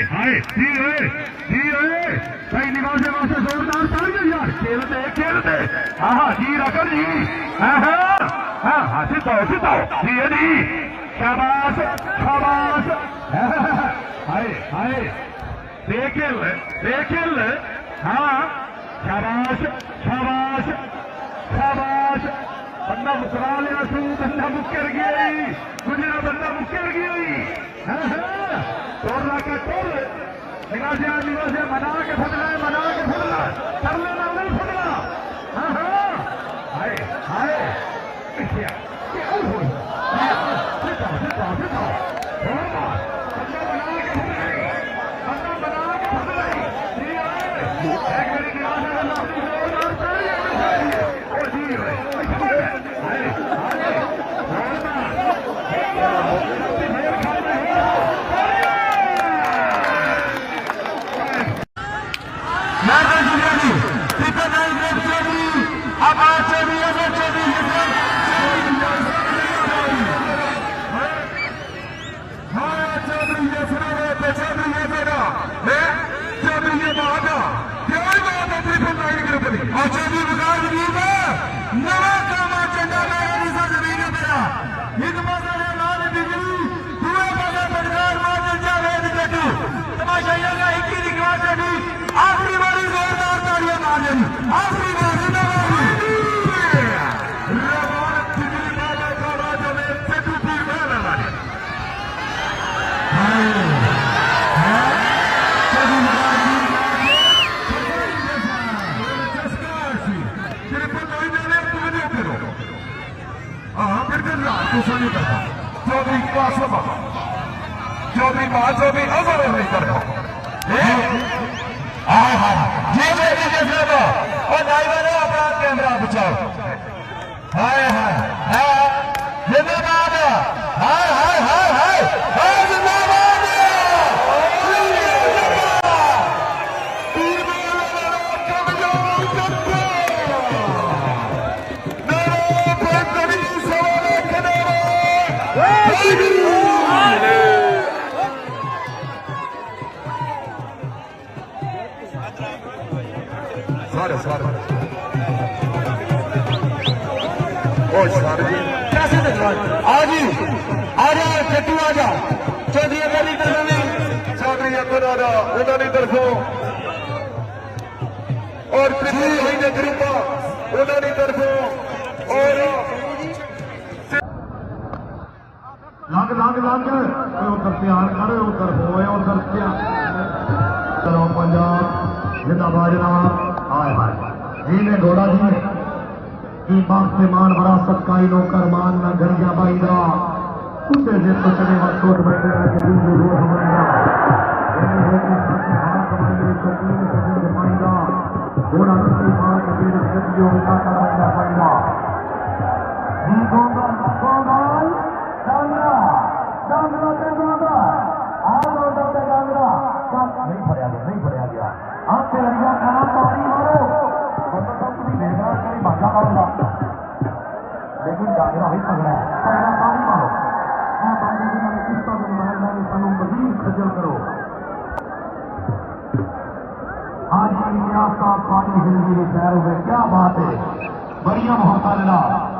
हाय जी ओए सही निगाह से वहां से जोरदार तालियां यार खेलते हाँ जी रकर जी हाँ सिद्धाओ जी है जी शाबाश हाय देखेल हाँ शाबाश बंदा मुकरा लिया सू बंदा मुकर गया गुजरा बंदा मुकर गया तोड़ का तोड़ निगाह से मना के फटना कर लेना नहीं फटना हाय आखिरी बारी जोरदार तालियां मार आखिरी चौधरी अजर नहीं कर और ड्राइवर अपना कैमरा बचाओ हाय जिंदाबाद हाय जिंदाबाद आजा चौधरी उन्होंने तरफों और ग्रुपा उन्होंने तरफों और लग उधर प्यार करे उधर होए उधर प्यार चलो पंजाब जिंदाबाद जनाब हाय ने घोड़ा जी की बात से मान विरासत का ही नौकर मान न गरिया बाईदा उसे जे तो चले वक्त छोड़ बैठे के दूर हो हमारा घोड़ा की मां के बीच गतियों का करना पड़ेगा नहीं भरया गया आपसे लड़का खराब पानी मारो भाषा मारूंगा लेकिन जागरा ही पकड़ा है पहला पानी मारो सानू मजीद खजल करो आज पानी जिंदगी पैरों में क्या बात है बढ़िया मोहब्बत